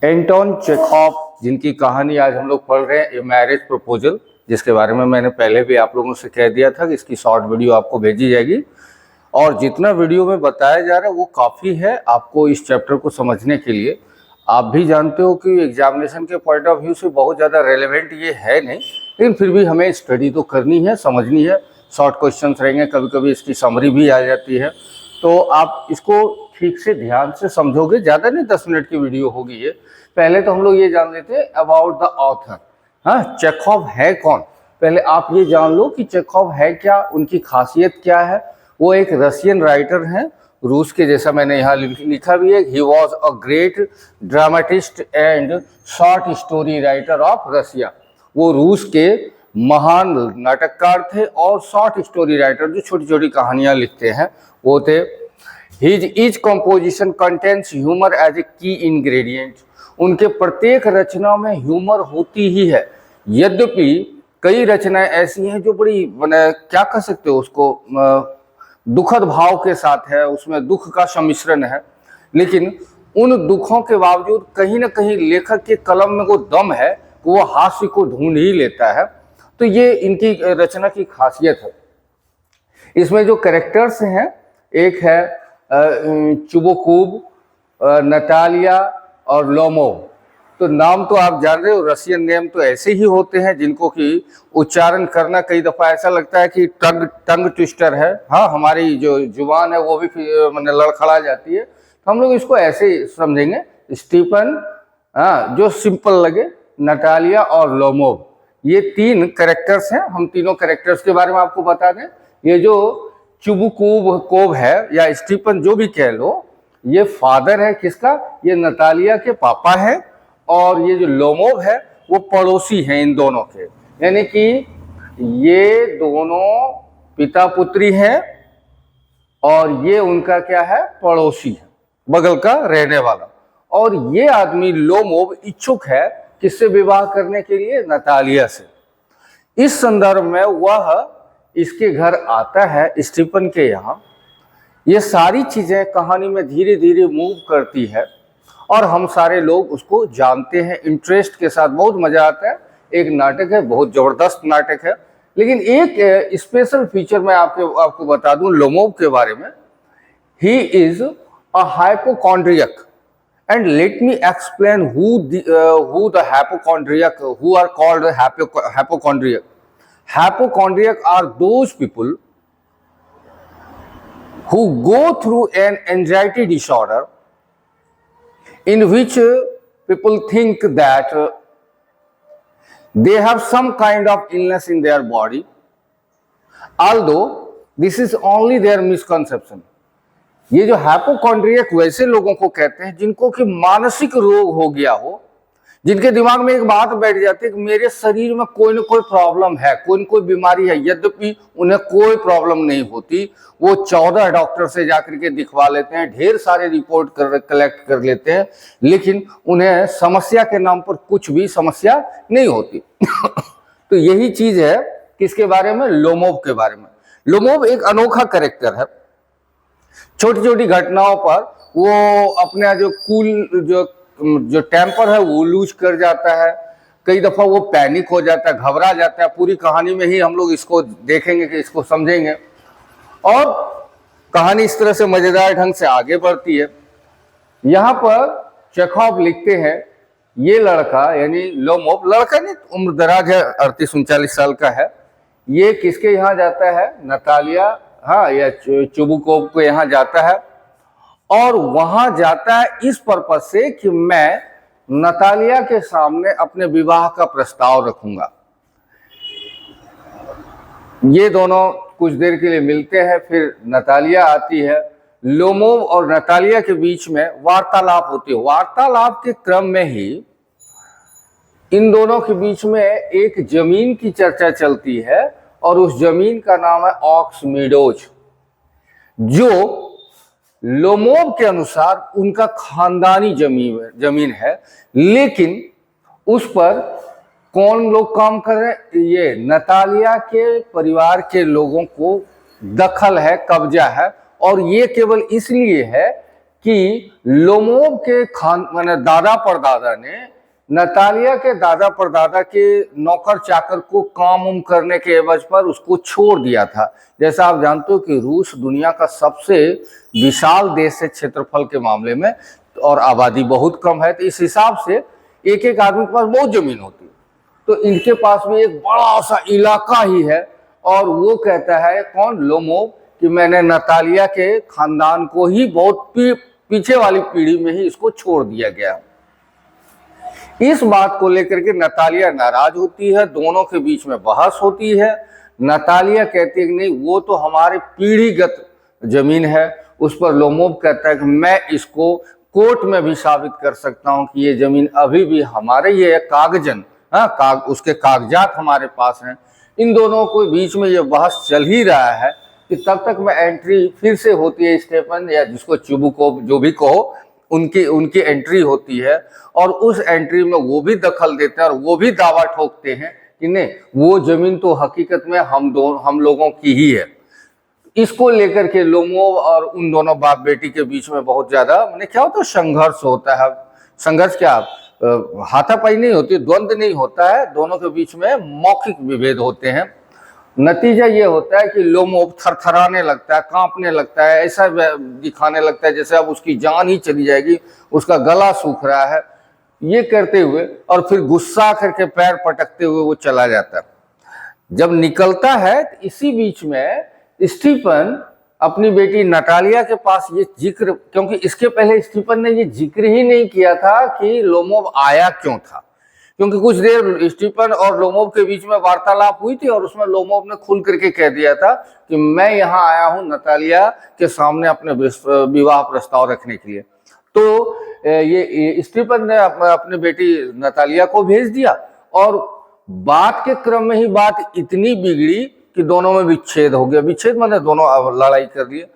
Anton Chekhov, जिनकी कहानी आज हम लोग पढ़ रहे हैं, ए मैरिज प्रपोजल, जिसके बारे में मैंने पहले भी आप लोगों से कह दिया था कि इसकी शॉर्ट वीडियो आपको भेजी जाएगी। और जितना वीडियो में बताया जा रहा है वो काफ़ी है आपको इस चैप्टर को समझने के लिए। आप भी जानते हो कि एग्जामिनेशन के पॉइंट ऑफ व्यू से बहुत ज़्यादा रेलेवेंट ये है नहीं, लेकिन फिर भी हमें स्टडी तो करनी है, समझनी है। शॉर्ट क्वेश्चंस रहेंगे, कभी कभी इसकी समरी भी आ जाती है, तो आप इसको ठीक से ध्यान से समझोगे। ज़्यादा नहीं, 10 मिनट की वीडियो होगी ये। पहले तो हम लोग ये जान लेते हैं अबाउट द ऑथर। हाँ, चेखव है कौन, पहले आप ये जान लो कि चेखव है क्या, उनकी खासियत क्या है। वो एक रशियन राइटर हैं, रूस के, जैसा मैंने यहाँ लिखा भी है। He was a great dramatist and short story writer of Russia. वो रूस के महान नाटककार थे और शॉर्ट स्टोरी राइटर, जो छोटी छोटी कहानियाँ लिखते हैं, वो थे। His composition contains humor as a key ingredient। उनके प्रत्येक रचना में ह्यूमर होती ही है। यद्यपि कई रचनाएं ऐसी हैं जो बड़ी क्या कह सकते हो उसको, दुखद भाव के साथ है, उसमें दुख का सम्मिश्रण है, लेकिन उन दुखों के बावजूद कहीं ना कहीं लेखक के कलम में वो दम है, वो हास्य को ढूंढ ही लेता है। तो ये इनकी रचना की खासियत है। इसमें जो कैरेक्टर्स हैं, एक है चुबोकूब, नटालिया और लोमोव। तो नाम तो आप जान रहे हो, रशियन नेम तो ऐसे ही होते हैं जिनको कि उच्चारण करना कई दफ़ा ऐसा लगता है कि टंग ट्विस्टर है। हाँ, हमारी जो जुबान है वो भी लड़खड़ा जाती है, तो हम लोग इसको ऐसे ही समझेंगे। स्टीफन, हाँ, जो सिंपल लगे, नटालिया और लोमोव, ये 3 कैरेक्टर्स हैं। हम तीनों कैरेक्टर्स के बारे में आपको बता दें। ये जो चुबुकोव है या स्टीफन, जो भी कह लो, ये फादर है किसका, ये नतालिया के पापा है। और ये जो लोमोव है वो पड़ोसी हैं इन दोनों के, यानी कि ये दोनों पिता पुत्री हैं और ये उनका क्या है, पड़ोसी है, बगल का रहने वाला। और ये आदमी लोमोव इच्छुक है किससे विवाह करने के लिए, नतालिया से। इस संदर्भ में वह इसके घर आता है, स्टीफन के यहाँ। ये सारी चीज़ें कहानी में धीरे धीरे मूव करती है और हम सारे लोग उसको जानते हैं इंटरेस्ट के साथ। बहुत मज़ा आता है। एक नाटक है, बहुत ज़बरदस्त नाटक है। लेकिन एक स्पेशल फीचर मैं आपको बता दूं लोमोव के बारे में। He is a hypochondriac and let me explain who the hypochondriac, who are called hypochondriac. Hypochondriac are those people who go through an anxiety disorder in which people think that they have some kind of illness in their body, although this is only their misconception. ये जो hypochondriac वैसे लोगों को कहते हैं जिनको कि मानसिक रोग हो गया हो, जिनके दिमाग में एक बात बैठ जाती है कि मेरे शरीर में कोई ना कोई प्रॉब्लम है, कोई ना कोई बीमारी है, यद्यपि उन्हें कोई प्रॉब्लम नहीं होती। वो 14 डॉक्टर से जाकर के दिखवा लेते हैं, ढेर सारे रिपोर्ट कलेक्ट कर लेते हैं, लेकिन उन्हें समस्या के नाम पर कुछ भी समस्या नहीं होती। तो यही चीज है किसके बारे में, लोमोव के बारे में। लोमोव एक अनोखा कैरेक्टर है। छोटी छोटी घटनाओं पर वो अपना जो जो टेम्पर है वो लूज कर जाता है। कई दफा वो पैनिक हो जाता है, घबरा जाता है। पूरी कहानी में ही हम लोग इसको देखेंगे, कि इसको समझेंगे, और कहानी इस तरह से मजेदार ढंग से आगे बढ़ती है। यहाँ पर चेखव लिखते हैं, ये लड़का यानी लोमोव, लड़का नहीं, उम्र दराज है, 38-39 साल का है। ये किसके यहाँ जाता है, नतालिया, हाँ, या चुबुकोव को यहाँ जाता है। और वहां जाता है इस पर्पज से कि मैं नतालिया के सामने अपने विवाह का प्रस्ताव रखूंगा। ये दोनों कुछ देर के लिए मिलते हैं, फिर नतालिया आती है। लोमोव और नतालिया के बीच में वार्तालाप होती है। वार्तालाप के क्रम में ही इन दोनों के बीच में एक जमीन की चर्चा चलती है, और उस जमीन का नाम है ऑक्स मीडोज, जो लोमोव के अनुसार उनका खानदानी जमीन है। लेकिन उस पर कौन लोग काम कर रहे हैं, ये नतालिया के परिवार के लोगों को दखल है, कब्जा है। और ये केवल इसलिए है कि लोमोव के माने दादा परदादा ने नतालिया के दादा परदादा के नौकर चाकर को काम उम करने के एवज पर उसको छोड़ दिया था। जैसा आप जानते हो कि रूस दुनिया का सबसे विशाल देश है क्षेत्रफल के मामले में, और आबादी बहुत कम है, तो इस हिसाब से एक एक आदमी के पास बहुत जमीन होती है। तो इनके पास भी एक बड़ा सा इलाका ही है, और वो कहता है कौन, लोमोव, कि मैंने नतालिया के खानदान को ही बहुत पीछे वाली पीढ़ी में ही इसको छोड़ दिया गया। इस बात को लेकर के नतालिया नाराज होती है, दोनों के बीच में बहस होती है। नतालिया कहती है कि नहीं, वो तो हमारे पीढ़ीगत जमीन है। उस पर लोमोव कहता है कि मैं इसको कोर्ट में भी साबित कर सकता हूं कि ये जमीन अभी भी हमारे, ये कागजन, उसके कागजात हमारे पास हैं। इन दोनों के बीच में ये बहस चल ही रहा है कि तब तक में एंट्री फिर से होती है, स्टेफन या जिसको चुबुकोव जो भी कहो, उनकी एंट्री होती है, और उस एंट्री में वो भी दखल देते हैं और वो भी दावा ठोकते हैं कि नहीं, वो जमीन तो हकीकत में हम लोगों की ही है। इसको लेकर के लोमोव और उन दोनों बाप बेटी के बीच में बहुत ज्यादा मैंने क्या होता है, संघर्ष होता है। संघर्ष क्या, हाथापाई नहीं होती, द्वंद्व नहीं होता है, दोनों के बीच में मौखिक विभेद होते हैं। नतीजा ये होता है कि लोमोव थरथराने लगता है, कांपने लगता है, ऐसा दिखाने लगता है जैसे अब उसकी जान ही चली जाएगी, उसका गला सूख रहा है। ये करते हुए और फिर गुस्सा करके पैर पटकते हुए वो चला जाता है। जब निकलता है तो इसी बीच में स्टीफन अपनी बेटी नतालिया के पास ये जिक्र, क्योंकि इसके पहले स्टीफन ने ये जिक्र ही नहीं किया था कि लोमोव आया क्यों था, क्योंकि कुछ देर स्टीफन और लोमोव के बीच में वार्तालाप हुई थी और उसमें लोमोव ने खुल करके कह दिया था कि मैं यहाँ आया हूँ नतालिया के सामने अपने विवाह प्रस्ताव रखने के लिए। तो ये स्टीफन ने अपनी बेटी नतालिया को भेज दिया, और बात के क्रम में ही बात इतनी बिगड़ी कि दोनों में विच्छेद हो गया। विच्छेद माने दोनों लड़ाई कर लिए।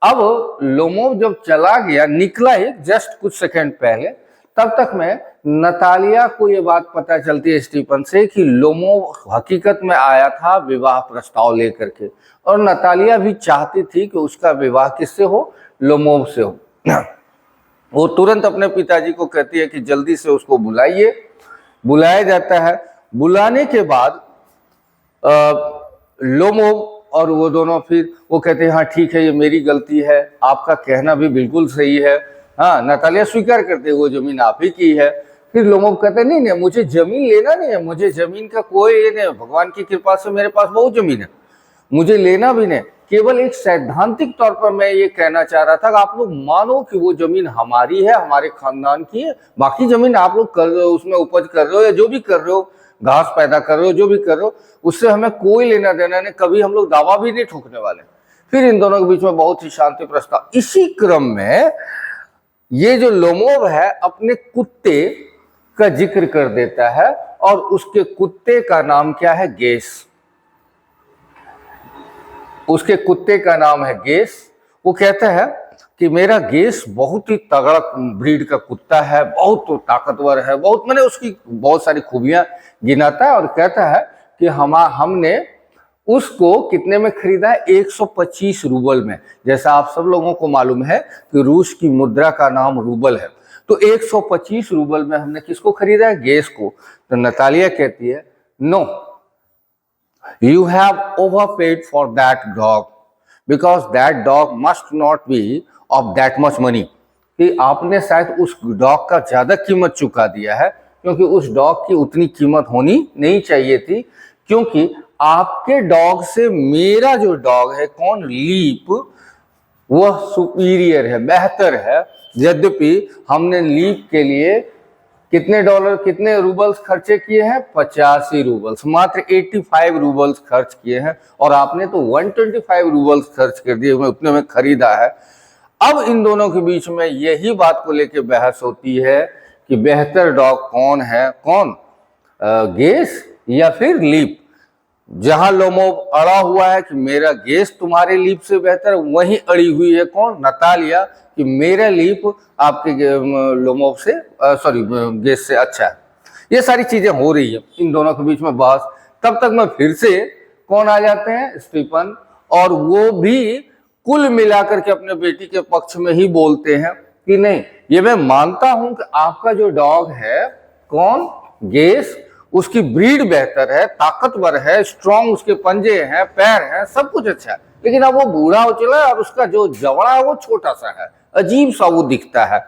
अब लोमोव जब चला गया, निकला ही जस्ट कुछ सेकंड पहले, तब तक में नतालिया को ये बात पता चलती है स्टीफन से कि लोमोव हकीकत में आया था विवाह प्रस्ताव लेकर के, और नतालिया भी चाहती थी कि उसका विवाह किससे हो, लोमोव से हो। वो तुरंत अपने पिताजी को कहती है कि जल्दी से उसको बुलाइए। बुलाया जाता है। बुलाने के बाद लोमोव और वो दोनों फिर वो कहते हैं हाँ ठीक है, ये मेरी गलती है, आपका कहना भी बिल्कुल सही है। हाँ, नतालिया स्वीकार करते वो जमीन आप ही की है। फिर लोमोव कहते हैं नहीं, मुझे जमीन लेना नहीं है, मुझे जमीन का कोई ये नहीं, भगवान की कृपा से मेरे पास बहुत जमीन है, मुझे लेना भी नहीं। केवल एक सैद्धांतिक तौर पर मैं ये कहना चाह रहा था कि आप लोग मानो कि वो जमीन हमारी है, हमारे खानदान की है, बाकी जमीन आप लोग कर रहे हो, उसमें उपज कर रहे हो या जो भी कर रहे हो, घास पैदा कर रहे हो, जो भी कर रहे हो, उससे हमें कोई लेना देना नहीं, कभी हम लोग दावा भी नहीं ठोकने वाले। फिर इन दोनों के बीच में बहुत ही शांति प्रस्ताव। इसी क्रम में ये जो लोमोव है अपने कुत्ते का जिक्र कर देता है, और उसके कुत्ते का नाम क्या है, गेस। उसके कुत्ते का नाम है गेस। वो कहता है कि मेरा गेस बहुत ही तगड़ा ब्रीड का कुत्ता है, बहुत ताकतवर है, बहुत, मैंने उसकी बहुत सारी खूबियां गिनाता है, और कहता है कि हमने उसको कितने में खरीदा है, 125 रूबल में। जैसा आप सब लोगों को मालूम है कि रूस की मुद्रा का नाम रूबल है, तो 125 रूबल में हमने किसको खरीदा है, गेस को। तो नतालिया कहती है no, you have overpaid for that dog because that dog must not be of that much money, कि आपने शायद उस डॉग का ज्यादा कीमत चुका दिया है, क्योंकि उस डॉग की उतनी कीमत होनी नहीं चाहिए थी, क्योंकि आपके डॉग से मेरा जो डॉग है कौन, लीप, वह सुपीरियर है, बेहतर है। यद्यपि हमने लीप के लिए कितने रूबल्स खर्चे किए हैं, 85 रूबल्स, मात्र 85 रूबल्स खर्च किए हैं, और आपने तो 125 रूबल्स खर्च कर दिए, उतने में खरीदा है। अब इन दोनों के बीच में यही बात को लेकर बहस होती है कि बेहतर डॉग कौन है, कौन, गेस या फिर लीप। जहां लोमोव अड़ा हुआ है कि मेरा गेस तुम्हारे लीप से बेहतर, वहीं अड़ी हुई है कौन, नतालिया, कि मेरा लीप आपके लोमोव से गेस से अच्छा है। ये सारी चीजें हो रही है इन दोनों के बीच में बहस। तब तक में फिर से कौन आ जाते हैं, स्टीफन, और वो भी कुल मिलाकर के अपने बेटी के पक्ष में ही बोलते हैं। कि नहीं, ये मैं मानता हूं कि आपका जो डॉग है, कौन, गेस, उसकी ब्रीड बेहतर है, ताकतवर है, स्ट्रांग उसके पंजे हैं, पैर हैं, सब कुछ अच्छा है, लेकिन अब वो बूढ़ा हो चला है और उसका जो जबड़ा है वो छोटा सा है, अजीब सा वो दिखता है।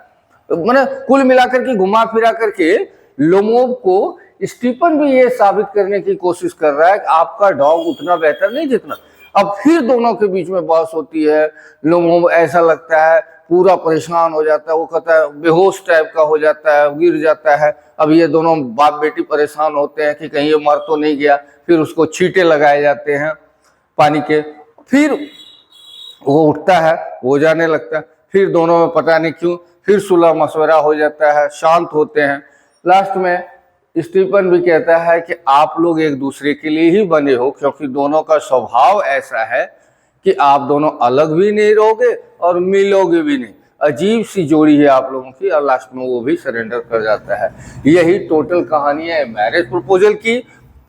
मैंने कुल मिलाकर के घुमा फिरा करके लोमोव को स्टीफन भी ये साबित करने की कोशिश कर रहा है कि आपका डॉग उतना बेहतर नहीं जितना। अब फिर दोनों के बीच में बहस होती है। लोमोव ऐसा लगता है पूरा परेशान हो जाता है, वो कहता है बेहोश टाइप का हो जाता है, गिर जाता है। अब ये दोनों बाप बेटी परेशान होते हैं कि कहीं ये मर तो नहीं गया, फिर उसको छींटे लगाए जाते हैं पानी के, फिर वो उठता है, वो जाने लगता है, फिर दोनों में पता नहीं क्यों फिर सुलह मशवरा हो जाता है, शांत होते हैं। लास्ट में स्टीफन भी कहता है कि आप लोग एक दूसरे के लिए ही बने हो, क्योंकि दोनों का स्वभाव ऐसा है कि आप दोनों अलग भी नहीं रहोगे और मिलोगे भी नहीं। अजीब सी जोड़ी है आप लोगों की, और लास्ट में वो भी सरेंडर कर जाता है। यही टोटल कहानी है मैरिज प्रपोजल की।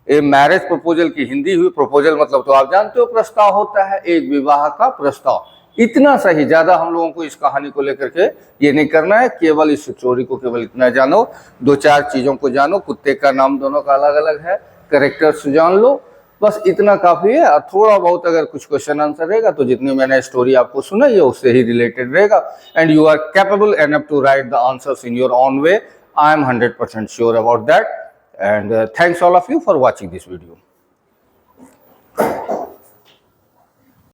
मैरिज प्रपोजल की हिंदी हुई, प्रपोजल मतलब तो आप जानते हो प्रस्ताव होता है, एक विवाह का प्रस्ताव। इतना सही, ज्यादा हम लोगों को इस कहानी को लेकर के ये नहीं करना है, केवल इस स्टोरी को केवल इतना जानो, दो चार चीजों को जानो। कुत्ते का नाम दोनों का अलग अलग है, कैरेक्टर्स जान लो, बस इतना काफी है। और थोड़ा बहुत अगर कुछ क्वेश्चन आंसर रहेगा तो जितनी मैंने स्टोरी आपको सुनाई है उससे ही रिलेटेड रहेगा, and you are capable enough to write the answers in your own way. I am 100% sure about that, and thanks all of you for watching this video.